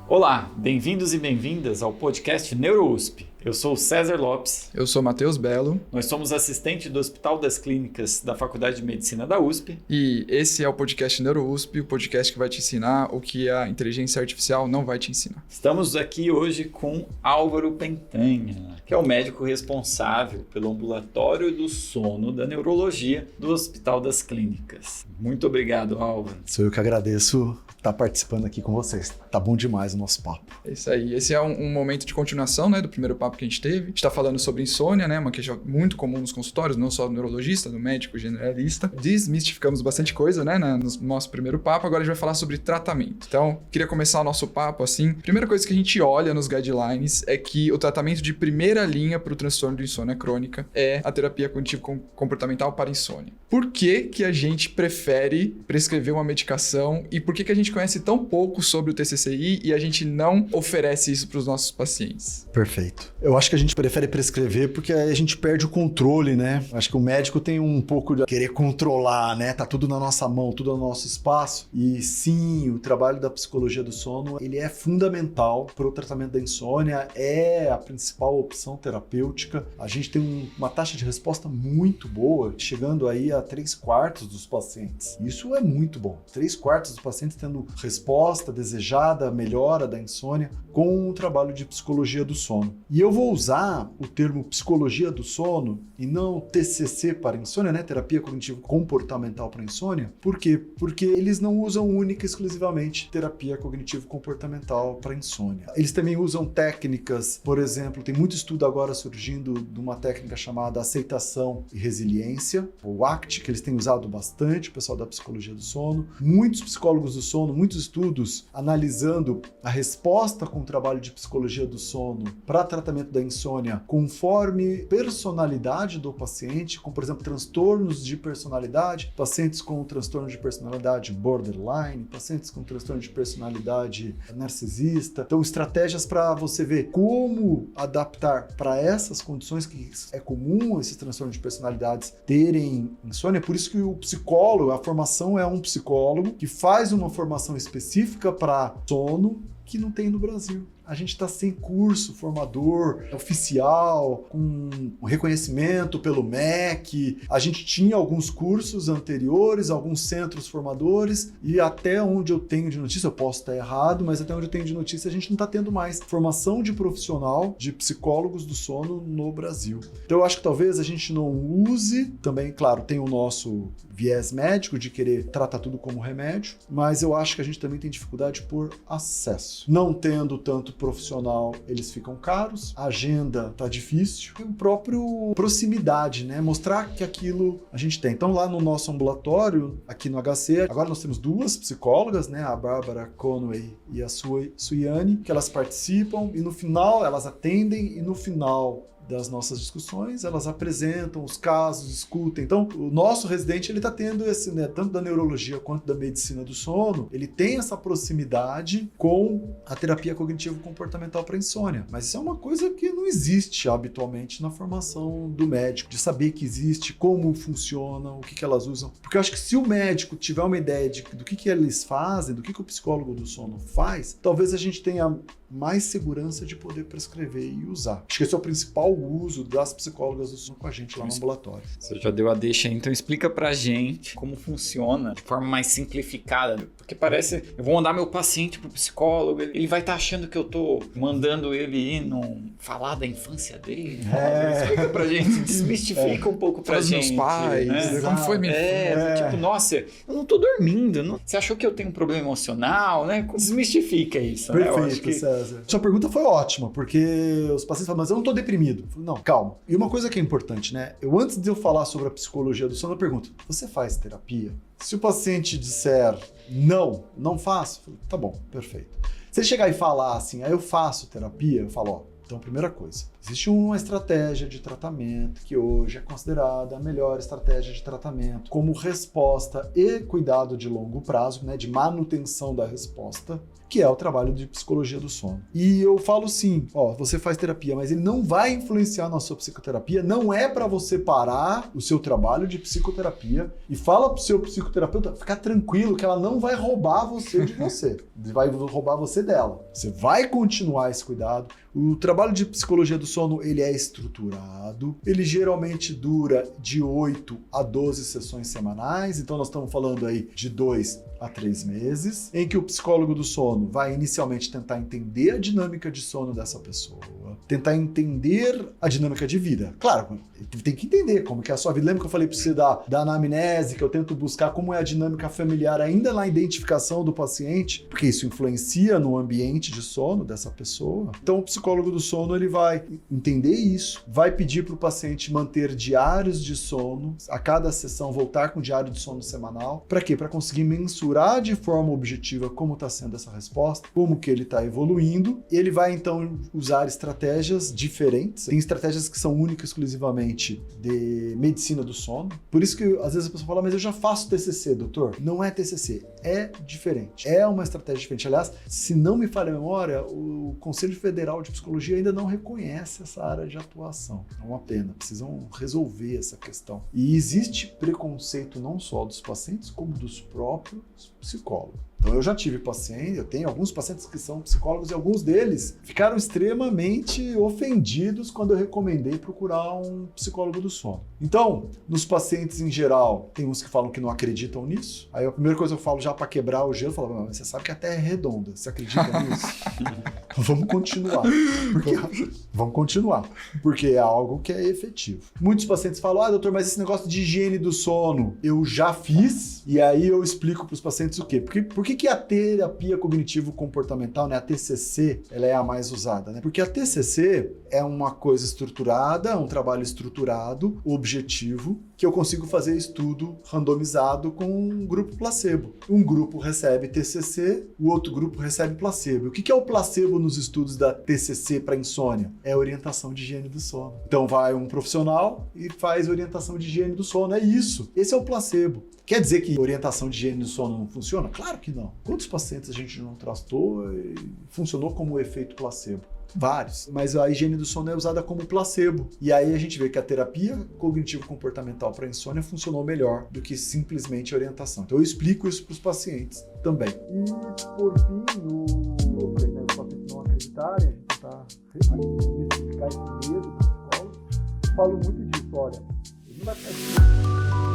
Olá, bem-vindos e bem-vindas ao podcast NeuroUSP. Eu sou o César Lopes. Eu sou Matheus Belo. Nós somos assistente do Hospital das Clínicas da Faculdade de Medicina da USP. E esse é o podcast NeuroUSP, o podcast que vai te ensinar o que a inteligência artificial não vai te ensinar. Estamos aqui hoje com Álvaro Pentanha, que é o médico responsável pelo ambulatório do sono da neurologia do Hospital das Clínicas. Muito obrigado, Álvaro. Sou eu que agradeço estar participando aqui com vocês. Tá bom demais o nosso papo. É isso aí. Esse é um momento de continuação, né, do primeiro papo que a gente teve. A gente está falando sobre insônia, né, uma queixa muito comum nos consultórios, não só do neurologista, do médico generalista. Desmistificamos bastante coisa, né, no nosso primeiro papo. Agora a gente vai falar sobre tratamento. Então, queria começar o nosso papo assim. Primeira coisa que a gente olha nos guidelines é que o tratamento de primeira linha para o transtorno de insônia crônica é a terapia cognitivo-comportamental para insônia. Por que a gente prefere prescrever uma medicação e por que a gente conhece tão pouco sobre o TCCI e a gente não oferece isso para os nossos pacientes? Perfeito. Eu acho que a gente prefere prescrever porque a gente perde o controle, né? Acho que o médico tem um pouco de querer controlar, né? Tá tudo na nossa mão, tudo no nosso espaço. E sim, o trabalho da psicologia do sono, ele é fundamental para o tratamento da insônia, é a principal opção terapêutica. A gente tem uma taxa de resposta muito boa, chegando aí a 3/4 dos pacientes. Isso é muito bom. 3/4 dos pacientes tendo resposta desejada, melhora da insônia com o trabalho de psicologia do sono. E eu vou usar o termo psicologia do sono e não TCC para insônia, né? Terapia cognitivo-comportamental para insônia. Por quê? Porque eles não usam única e exclusivamente terapia cognitivo-comportamental para insônia. Eles também usam técnicas, por exemplo, tem muito estudo agora surgindo de uma técnica chamada aceitação e resiliência, o ACT, que eles têm usado bastante, o pessoal da psicologia do sono. Muitos psicólogos do sono, muitos estudos analisando a resposta com o trabalho de psicologia do sono para tratamento da insônia conforme personalidade do paciente, como por exemplo transtornos de personalidade, pacientes com transtorno de personalidade borderline, pacientes com transtorno de personalidade narcisista. Então, estratégias para você ver como adaptar para essas condições que é comum esses transtornos de personalidades terem insônia. Por isso que o psicólogo, a formação é um psicólogo que faz uma formação específica para sono que não tem no Brasil. A gente está sem curso formador oficial, com reconhecimento pelo MEC. A gente tinha alguns cursos anteriores, alguns centros formadores, e até onde eu tenho de notícia, eu posso estar errado, mas até onde eu tenho de notícia, a gente não está tendo mais formação de profissional de psicólogos do sono no Brasil. Então eu acho que talvez a gente não use, também, claro, tem o nosso viés médico de querer tratar tudo como remédio, mas eu acho que a gente também tem dificuldade por acesso. Não tendo tanto profissional, eles ficam caros, a agenda tá difícil e o próprio proximidade, né? Mostrar que aquilo a gente tem. Então lá no nosso ambulatório, aqui no HC, agora nós temos duas psicólogas, né? A Bárbara Conway e a Suiane, que elas participam e no final elas atendem e no final das nossas discussões, elas apresentam os casos, escutam. Então, o nosso residente, ele tá tendo esse, né, tanto da neurologia quanto da medicina do sono, ele tem essa proximidade com a terapia cognitivo-comportamental para insônia. Mas isso é uma coisa que não existe habitualmente na formação do médico, de saber que existe, como funciona, o que elas usam. Porque eu acho que se o médico tiver uma ideia do que eles fazem, do que o psicólogo do sono faz, talvez a gente tenha mais segurança de poder prescrever e usar. Acho que esse é o principal uso das psicólogas do sono com a gente lá no ambulatório. Você já deu a deixa aí, então explica pra gente como funciona de forma mais simplificada, porque parece, eu vou mandar meu paciente pro psicólogo, ele vai estar achando que eu tô mandando ele ir falar da infância dele. Explica pra gente, desmistifica um pouco pra gente. Meus pais, né? Como foi minha infância? Tipo, nossa, eu não tô dormindo, não. Você achou que eu tenho um problema emocional, né? Desmistifica isso, né? Perfeito, César. Sua pergunta foi ótima, porque os pacientes falam, mas eu não tô deprimido. Eu falo, não, calma. E uma coisa que é importante, né? Antes de eu falar sobre a psicologia do sono, eu pergunto, você faz terapia? Se o paciente disser, não faço, eu falo, tá bom, perfeito. Se ele chegar e falar assim, eu faço terapia, eu falo, então, primeira coisa, Existe uma estratégia de tratamento que hoje é considerada a melhor estratégia de tratamento como resposta e cuidado de longo prazo, né, de manutenção da resposta, que é o trabalho de psicologia do sono. E eu falo sim, você faz terapia, mas ele não vai influenciar na sua psicoterapia, não é para você parar o seu trabalho de psicoterapia e fala pro seu psicoterapeuta ficar tranquilo que ela não vai roubar você de você, vai roubar você dela. Você vai continuar esse cuidado. O trabalho de psicologia do sono, ele é estruturado, ele geralmente dura de 8 a 12 sessões semanais, então nós estamos falando aí de 2 a 3 meses, em que o psicólogo do sono vai inicialmente tentar entender a dinâmica de sono dessa pessoa, tentar entender a dinâmica de vida. Claro, ele tem que entender como que é a sua vida. Lembra que eu falei para você da anamnese, que eu tento buscar como é a dinâmica familiar ainda na identificação do paciente, porque isso influencia no ambiente de sono dessa pessoa. Então o psicólogo do sono, ele vai entender isso, vai pedir para o paciente manter diários de sono, a cada sessão voltar com diário de sono semanal. Para quê? Para conseguir mensurar de forma objetiva como está sendo essa resposta, como que ele está evoluindo. Ele vai então usar estratégias diferentes. Tem estratégias que são únicas exclusivamente de medicina do sono. Por isso que às vezes a pessoa fala, mas eu já faço TCC, doutor. Não é TCC, é diferente. É uma estratégia diferente. Aliás, se não me falha a memória, o Conselho Federal de Psicologia ainda não reconhece essa área de atuação. É uma pena. Precisam resolver essa questão. E existe preconceito não só dos pacientes, como dos próprios psicólogos. Então eu já tive pacientes, eu tenho alguns pacientes que são psicólogos e alguns deles ficaram extremamente ofendidos quando eu recomendei procurar um psicólogo do sono. Então, nos pacientes em geral, tem uns que falam que não acreditam nisso. Aí a primeira coisa que eu falo já para quebrar o gelo, eu falo, mas você sabe que a Terra é redonda, você acredita nisso? Vamos continuar. Vamos continuar, porque é algo que é efetivo. Muitos pacientes falam, doutor, mas esse negócio de higiene do sono eu já fiz, e aí eu explico para os pacientes o quê? Por que a terapia cognitivo-comportamental, né, a TCC, ela é a mais usada, né? Porque a TCC é uma coisa estruturada, um trabalho estruturado, objetivo, que eu consigo fazer estudo randomizado com um grupo placebo. Um grupo recebe TCC, o outro grupo recebe placebo. O que é o placebo nos estudos da TCC para insônia? É a orientação de higiene do sono. Então vai um profissional e faz orientação de higiene do sono. É isso. Esse é o placebo. Quer dizer que orientação de higiene do sono não funciona? Claro que não. Quantos pacientes a gente não tratou e funcionou como efeito placebo? Vários. Mas a higiene do sono é usada como placebo. E aí a gente vê que a terapia cognitivo-comportamental para insônia funcionou melhor do que simplesmente a orientação. Então eu explico isso para os pacientes também. E por fim, os pacientes não acreditarem, a gente tentar desmistificar esse medo do psicólogo. Eu falo muito disso, olha, ele não vai ficar